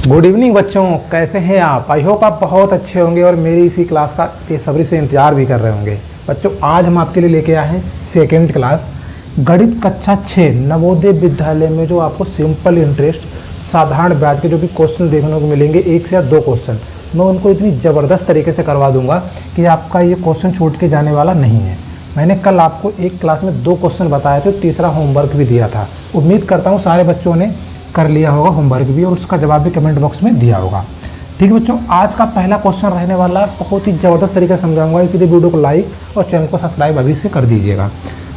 Good evening बच्चों, कैसे हैं आप? आई होप आप बहुत अच्छे होंगे और मेरी इसी क्लास का बेसब्री से इंतजार भी कर रहे होंगे। बच्चों, आज हम आपके लिए लेके आए हैं सेकेंड क्लास गणित कक्षा 6 नवोदय विद्यालय में, जो आपको सिंपल इंटरेस्ट साधारण ब्याज के जो भी क्वेश्चन देखने को मिलेंगे, एक से या दो क्वेश्चन, मैं उनको इतनी ज़बरदस्त तरीके से करवा दूंगा कि आपका ये क्वेश्चन छूट के जाने वाला नहीं है। मैंने कल आपको एक क्लास में 2 क्वेश्चन बताए थे, तीसरा होमवर्क भी दिया था। उम्मीद करता हूँ सारे बच्चों ने कर लिया होगा होमवर्क भी, और उसका जवाब भी कमेंट बॉक्स में दिया होगा। ठीक है बच्चों, आज का पहला क्वेश्चन रहने वाला है, बहुत ही ज़बरदस्त तरीके से समझाऊंगा, इसलिए वीडियो को लाइक और चैनल को सब्सक्राइब अभी से कर दीजिएगा।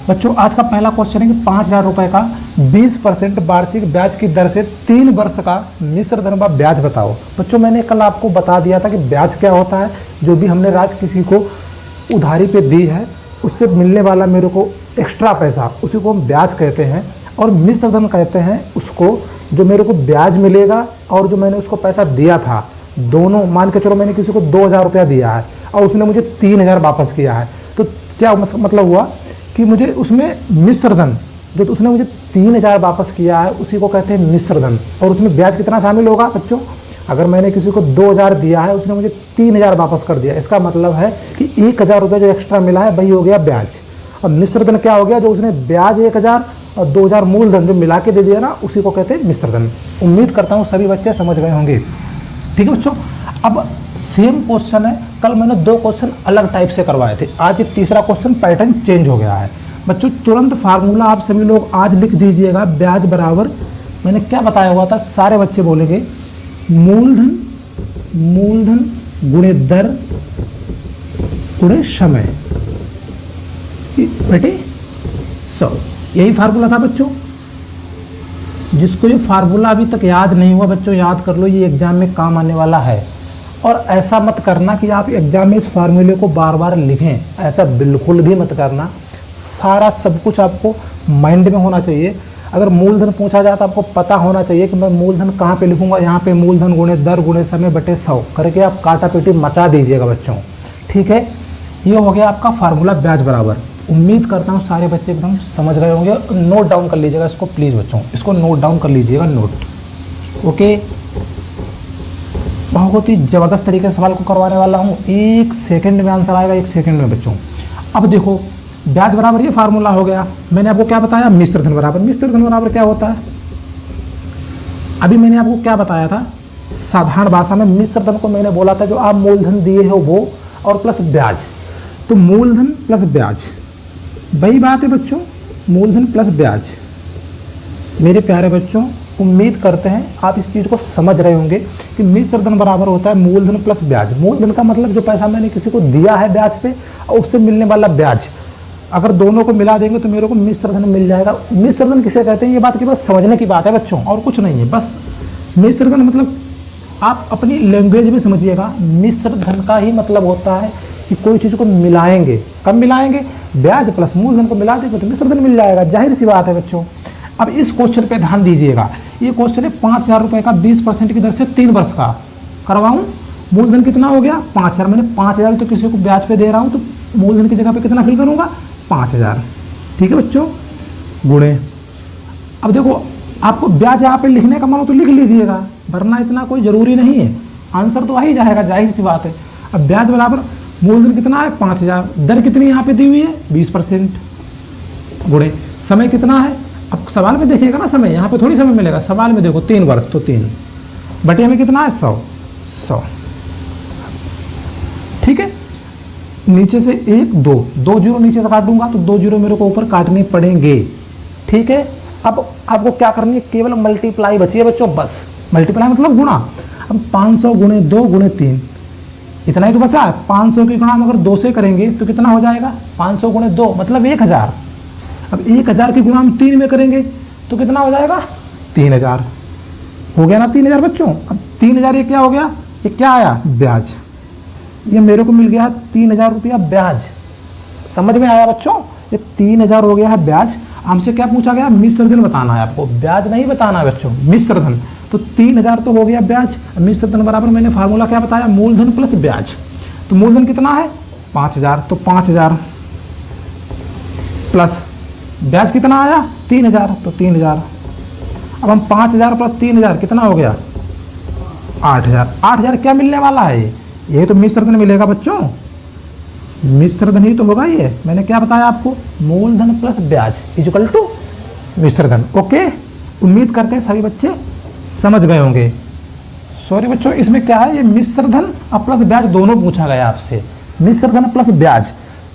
बच्चों, आज का पहला क्वेश्चन है कि 5,000 रुपये का 20% वार्षिक ब्याज की दर से 3 वर्ष का मिश्र धन व ब्याज बताओ। बच्चों, मैंने कल आपको बता दिया था कि ब्याज क्या होता है। जो भी हमने राज किसी को उधारी पे दी है, उससे मिलने वाला मेरे को एक्स्ट्रा पैसा, उसी को हम ब्याज कहते हैं। और मिश्र धन कहते हैं उसको जो मेरे को ब्याज मिलेगा और जो मैंने उसको पैसा दिया था, दोनों मान के चलो मैंने किसी को 2,000 रुपया दिया है और उसने मुझे 3,000 वापस किया है, तो क्या मतलब हुआ कि मुझे उसमें मिश्र धन, जो उसने मुझे 3,000 वापस किया है, उसी को कहते हैं मिश्र धन। और उसमें ब्याज कितना शामिल होगा बच्चों? अगर मैंने किसी को 2,000 दिया है, उसने मुझे 3,000 वापस कर दिया, इसका मतलब है कि 1,000 रुपये जो एक्स्ट्रा मिला है वही हो गया ब्याज। और मिश्र धन क्या हो गया? जो उसने ब्याज 1,000 और 2,000 मूलधन जो मिला के दे दिया ना, उसी को कहते हैं मिश्र धन। उम्मीद करता हूँ सभी बच्चे समझ गए होंगे। ठीक है बच्चों, अब सेम क्वेश्चन है, कल मैंने 2 क्वेश्चन अलग टाइप से करवाए थे, आज एक तीसरा क्वेश्चन पैटर्न चेंज हो गया है। बच्चों, तुरंत फार्मूला आप सभी लोग आज लिख दीजिएगा। ब्याज बराबर मैंने क्या बताया हुआ था, सारे बच्चे बोलेंगे मूलधन गुणे दर गुणे समय, बेटे 100, यही फार्मूला था बच्चों। जिसको ये फार्मूला अभी तक याद नहीं हुआ बच्चों, याद कर लो, ये एग्जाम में काम आने वाला है। और ऐसा मत करना कि आप एग्जाम में इस फार्मूले को बार बार लिखें, ऐसा बिल्कुल भी मत करना। सारा सब कुछ आपको माइंड में होना चाहिए। अगर मूलधन पूछा जाए तो आपको पता होना चाहिए कि मैं मूलधन कहाँ पे लिखूंगा, यहाँ पे मूलधन गुणे दर गुणे समय बटे 100 करके आप काटा पीटी मचा दीजिएगा बच्चों। ठीक है, ये हो गया आपका फार्मूला ब्याज बराबर। उम्मीद करता हूँ सारे बच्चे एकदम समझ रहे होंगे। नोट डाउन कर लीजिएगा इसको प्लीज़ बच्चों, इसको नोट डाउन कर लीजिएगा, नोट। ओके, बहुत ही ज़बरदस्त तरीके से सवाल को करवाने वाला हूँ। 1 सेकंड में आंसर आएगा, 1 सेकंड में बच्चों। अब देखो, ब्याज बराबर ये फार्मूला हो गया। मैंने आपको क्या बताया? मिश्र धन बराबर। मिश्र धन बराबर क्या होता है? अभी मैंने आपको क्या बताया था? साधारण भाषा में मिश्र धन को मैंने बोला था जो आप मूलधन दिए हो वो, और प्लस ब्याज। तो मूलधन प्लस ब्याज, वही बात है बच्चों, मूलधन प्लस ब्याज। मेरे प्यारे बच्चों, उम्मीद करते हैं आप इस चीज़ को समझ रहे होंगे कि मिश्र धन बराबर होता है मूलधन प्लस ब्याज। मूलधन का मतलब जो पैसा मैंने किसी को दिया है ब्याज पे, और उससे मिलने वाला ब्याज, अगर दोनों को मिला देंगे तो मेरे को मिश्र धन मिल जाएगा। मिश्र धन किसे कहते हैं, ये बात की बस समझने की बात है बच्चों, और कुछ नहीं है। बस मिश्र धन मतलब आप अपनी लैंग्वेज में समझिएगा, मिश्र धन का ही मतलब होता है कि कोई चीज़ को मिलाएंगे। कब मिलाएंगे? ब्याज प्लस मूलधन को मिला देंगे तो मिश्र धन मिल जाएगा, जाहिर सी बात है बच्चों। अब इस क्वेश्चन पे ध्यान दीजिएगा। ये क्वेश्चन है 5,000 रुपये का 20% की दर से 3 वर्ष का करवाऊँ। मूलधन कितना हो गया? 5,000। मैंने 5,000 तो किसी को ब्याज पे दे रहा हूँ, तो मूलधन की जगह पे कितना फिल करूँगा? 5,000। ठीक है बच्चों, गुणे। अब देखो, आपको ब्याज यहाँ पे लिखने का मन हो तो लिख लीजिएगा, वरना इतना कोई ज़रूरी नहीं है, आंसर तो आ ही जाएगा, जाहिर सी बात है। अब ब्याज बराबर मूलधन कितना है? 5,000। दर कितनी यहाँ पे दी हुई है? 20%। गुणे समय कितना है? अब सवाल में देखिएगा ना, समय यहाँ पे थोड़ी समय मिलेगा, सवाल में देखो 3 वर्ष, तो 3 बटे में कितना है? 100। ठीक है, नीचे से 1 2 जीरो नीचे से काट दूंगा तो 2 जीरो मेरे को ऊपर काटने पड़ेंगे। ठीक है, अब आपको क्या करनी है? केवल मल्टीप्लाई बची है बच्चों, बस मल्टीप्लाई मतलब गुणा। अब 500 गुणे 2 गुणे 3, इतना ही तो बचा है। 500 की गुणा हम अगर 2 से करेंगे तो कितना हो जाएगा? 500 गुणे 2 मतलब 1,000। अब 1,000 की गुणा हम 3 में करेंगे तो कितना हो जाएगा? 3,000 हो गया ना, 3,000 बच्चों। अब 3,000 ये क्या हो गया? ये क्या आया? ब्याज। ये मेरे को मिल गया 3,000 रुपया ब्याज। समझ में आया बच्चों? ये 3,000 हो गया है ब्याज। हमसे क्या पूछा गया? मिश्र धन बताना है आपको, ब्याज नहीं बताना है बच्चों, मिश्र धन। तो 3,000 तो हो गया ब्याज। मिश्र धन बराबर मैंने फार्मूला क्या बताया? मूलधन प्लस ब्याज। तो मूलधन कितना है? 5,000, तो 5,000 प्लस ब्याज कितना आया? 3,000, तो 3,000। अब हम 5,000 प्लस 3,000 कितना हो गया? 8,000। 8,000 क्या मिलने वाला है? ये तो मिश्र धन मिलेगा बच्चों, मिश्र धन ही तो होगा ये। मैंने क्या बताया आपको, मूलधन प्लस ब्याज इक्वल टू मिश्र धन। ओके, उम्मीद करते हैं सभी बच्चे समझ गए होंगे। सॉरी बच्चों, इसमें क्या है, ये मिश्र धन और प्लस ब्याज दोनों पूछा गया आपसे, मिश्र धन प्लस ब्याज।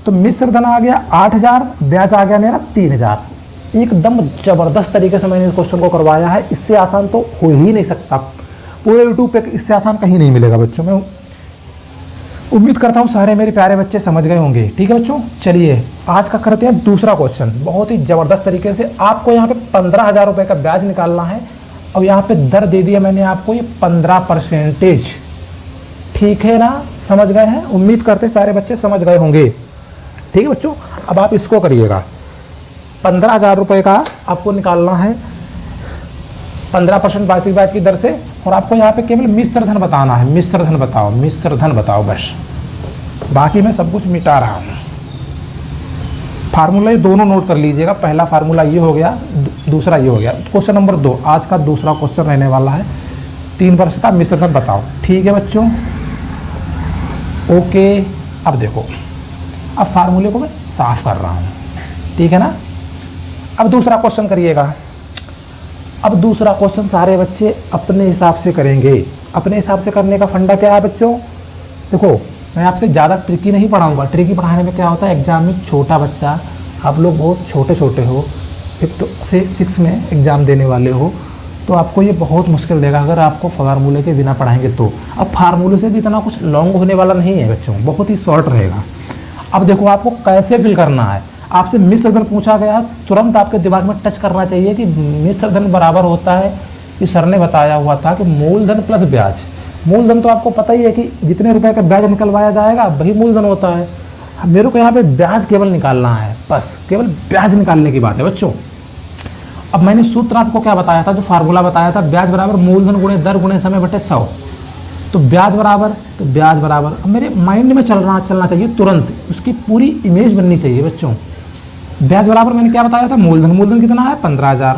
तो मिश्र धन आ गया 8,000, ब्याज आ गया मेरा 3,000। एकदम जबरदस्त तरीके से मैंने इस क्वेश्चन को करवाया है, इससे आसान तो हो ही नहीं सकता। पूरे यूट्यूब पे इससे आसान कहीं नहीं मिलेगा बच्चों। मैं उम्मीद करता हूँ सारे मेरे प्यारे बच्चे समझ गए होंगे। ठीक है बच्चों, चलिए आज का करते हैं दूसरा क्वेश्चन। बहुत ही ज़बरदस्त तरीके से आपको यहाँ पे 15,000 रुपये का ब्याज निकालना है और यहाँ पे दर दे दिया मैंने आपको ये 15%। ठीक है ना, समझ गए हैं? उम्मीद करते सारे बच्चे समझ गए होंगे। ठीक है बच्चों, अब आप इसको करिएगा। 15,000 रुपये का आपको निकालना है 15% वार्षिक ब्याज की दर से, और आपको यहाँ पे केवल मिश्र धन बताना है। मिश्र धन बताओ, मिश्र धन बताओ बस, बाकी मैं सब कुछ मिटा रहा हूँ। फार्मूला ये दोनों नोट कर लीजिएगा, पहला फार्मूला ये हो गया, दूसरा ये हो गया। क्वेश्चन नंबर 2 आज का दूसरा क्वेश्चन रहने वाला है, 3 वर्ष का मिश्र धन बताओ। ठीक है बच्चों, ओके। अब देखो, अब फार्मूले को मैं साफ कर रहा हूँ, ठीक है ना। अब दूसरा क्वेश्चन करिएगा। अब दूसरा क्वेश्चन सारे बच्चे अपने हिसाब से करेंगे। अपने हिसाब से करने का फंडा क्या है बच्चों? देखो, मैं आपसे ज़्यादा ट्रिकी नहीं पढ़ाऊंगा। ट्रिकी पढ़ाने में क्या होता है, एग्जाम में छोटा बच्चा, आप लोग बहुत छोटे छोटे हो, 5th से 6 में एग्ज़ाम देने वाले हो, तो आपको ये बहुत मुश्किल देगा अगर आपको फार्मूले के बिना पढ़ाएंगे तो। अब फार्मूले से भी इतना कुछ लॉन्ग होने वाला नहीं है बच्चों, बहुत ही शॉर्ट रहेगा। अब देखो आपको कैसे फिल करना है। आपसे मिश्र धन पूछा गया, तुरंत आपके दिमाग में टच करना चाहिए कि मिश्र धन बराबर होता है, कि सर ने बताया हुआ था कि मूलधन प्लस ब्याज। मूलधन तो आपको पता ही है कि जितने रुपए का ब्याज निकलवाया जाएगा वही मूलधन होता है। मेरे को यहाँ पे ब्याज केवल निकालना है, बस केवल ब्याज निकालने की बात है बच्चों। अब मैंने सूत्र आपको क्या बताया था, जो फार्मूला बताया था, ब्याज बराबर मूलधन गुणे दर गुणे समय बटे 100। तो ब्याज बराबर अब मेरे माइंड में चलना चाहिए तुरंत, उसकी पूरी इमेज बननी चाहिए बच्चों। ब्याज बराबर मैंने क्या बताया था, मूलधन कितना है 15,000।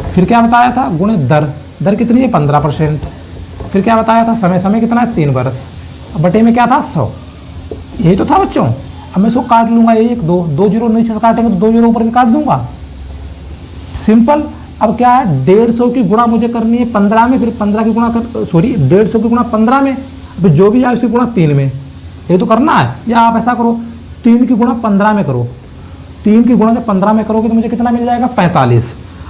फिर क्या बताया था, गुणे दर कितनी है 15%। फिर क्या बताया था, समय कितना है 3 वर्ष। बटे में क्या था 100। यही तो था बच्चों। अब मैं इसको काट लूंगा, 1 2 जीरो नीचे से काटेंगे तो 2 जीरो ऊपर भी काट दूंगा, सिंपल। अब क्या है, 150 की गुणा मुझे करनी है 15 में, फिर 15 की गुणा 150 की गुणा 15 में, फिर जो भी आए उसकी गुणा 3 में। ये तो करना है। या आप ऐसा करो, 3 की गुणा 15 में करो। 3 की गुणा जब 15 में करोगे तो मुझे कितना मिल जाएगा 45।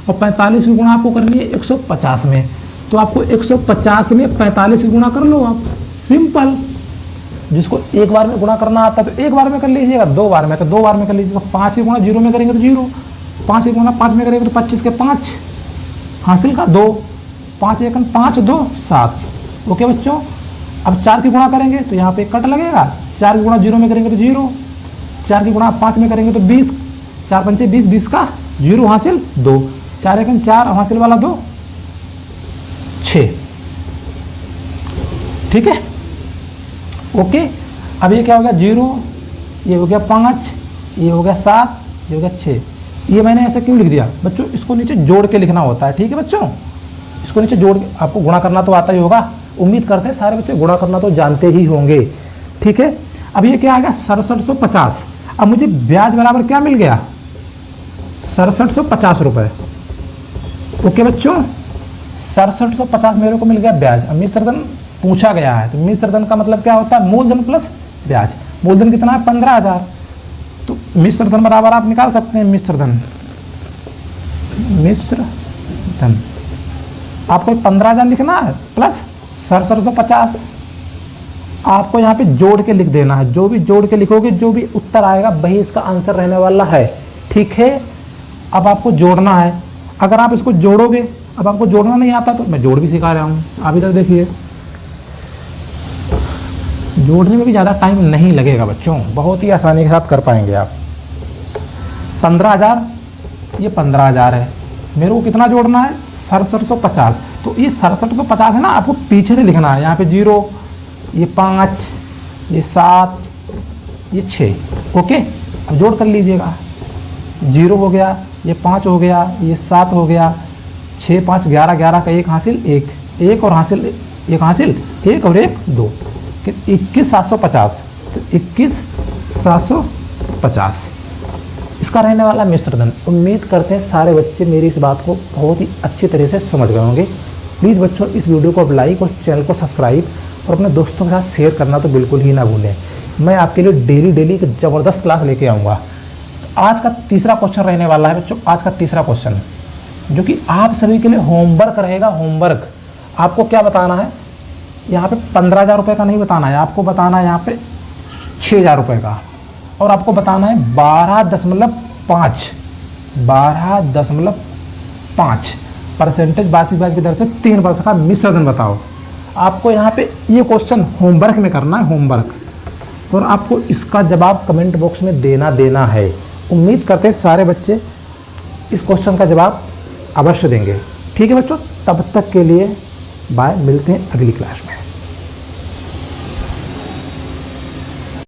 और 45 की गुणा आपको करनी है 150 में, तो आपको 150 में 45 की गुणा कर लो आप, सिंपल। जिसको एक बार में गुणा करना आता है तो एक बार में कर लीजिएगा, 2 बार में तो 2 बार में कर लीजिएगा। 5 की गुणा 0 में करेंगे तो 0, 5 की गुणा 5 में करेंगे तो 25 के 5 हासिल का 2, 5 एकन 5 2 7। ओके बच्चों, अब 4 की गुणा करेंगे तो यहाँ पे कट लगेगा। 4 की गुणा 0 में करेंगे तो 0, 4 की गुणा 5 में करेंगे तो 20, 4 पंचे 20, 20 का 0 हासिल 2, 4 एकन 4 हासिल वाला 2 6। ठीक है, ओके। अब ये क्या हो गया 0, ये हो गया 5, ये हो गया 7, ये हो गया 6। ये मैंने ऐसे क्यों लिख दिया बच्चों, इसको नीचे जोड़ के लिखना होता है। ठीक है बच्चों, इसको नीचे जोड़ के, आपको गुणा करना तो आता ही होगा। उम्मीद करते हैं सारे बच्चे गुणा करना तो जानते ही होंगे। ठीक है, अब ये क्या आ गया 6750। अब मुझे ब्याज बराबर क्या मिल गया 6750 रुपये। ओके बच्चों, 6750 मेरे को मिल गया ब्याज। अब मिश्र धन पूछा गया है, तो मिश्र धन का मतलब क्या होता है, मूलधन प्लस ब्याज। मूलधन कितना है 15,000, तो मिश्र धन बराबर आप निकाल सकते हैं। मिश्र धन आपको 15,000 लिखना है प्लस 6750, आपको यहाँ पे जोड़ के लिख देना है। जो भी जोड़ के लिखोगे, जो भी उत्तर आएगा वही इसका आंसर रहने वाला है। ठीक है, अब आपको जोड़ना है। अगर आप इसको जोड़ोगे, अब आपको जोड़ना नहीं आता तो मैं जोड़ भी सिखा रहा हूँ। आप इधर देखिए, जोड़ने में भी ज़्यादा टाइम नहीं लगेगा बच्चों, बहुत ही आसानी के साथ कर पाएंगे आप। 15,000, ये 15,000 है, मेरे को कितना जोड़ना है 6750। तो ये 6750 है ना, आपको पीछे से लिखना है। यहाँ पे 0, ये 5, ये 7, ये 6। ओके, अब जोड़ कर लीजिएगा। 0 हो गया, ये 5 हो गया, ये 7 हो गया, 6 5 11, 11 का 1 हासिल 1, एक और हासिल, एक हासिल, एक और एक 2, 21,750। तो 21,750 इसका रहने वाला मिश्रधन। उम्मीद करते हैं सारे बच्चे मेरी इस बात को बहुत ही अच्छी तरह से समझ गए होंगे। प्लीज़ बच्चों इस वीडियो को लाइक और चैनल को सब्सक्राइब और अपने दोस्तों के साथ शेयर करना तो बिल्कुल ही ना भूलें। मैं आपके लिए डेली एक ज़बरदस्त क्लास लेके आऊँगा। आज का तीसरा क्वेश्चन रहने वाला है बच्चों, आज का तीसरा क्वेश्चन जो कि आप सभी के लिए होमवर्क रहेगा। होमवर्क आपको क्या बताना है, यहाँ पे 15,000 रुपये का नहीं बताना है, आपको बताना है यहाँ पे 6,000 रुपये का। और आपको बताना है 12.5% वार्षिक ब्याज की दर से 3% का मिश्रधन बताओ। आपको यहाँ पे ये क्वेश्चन होमवर्क में करना है, होमवर्क, और आपको इसका जवाब कमेंट बॉक्स में देना है। उम्मीद करते हैं सारे बच्चे इस क्वेश्चन का जवाब अवश्य देंगे। ठीक है बच्चों, तब तक के लिए बाय, मिलते हैं अगली क्लास में।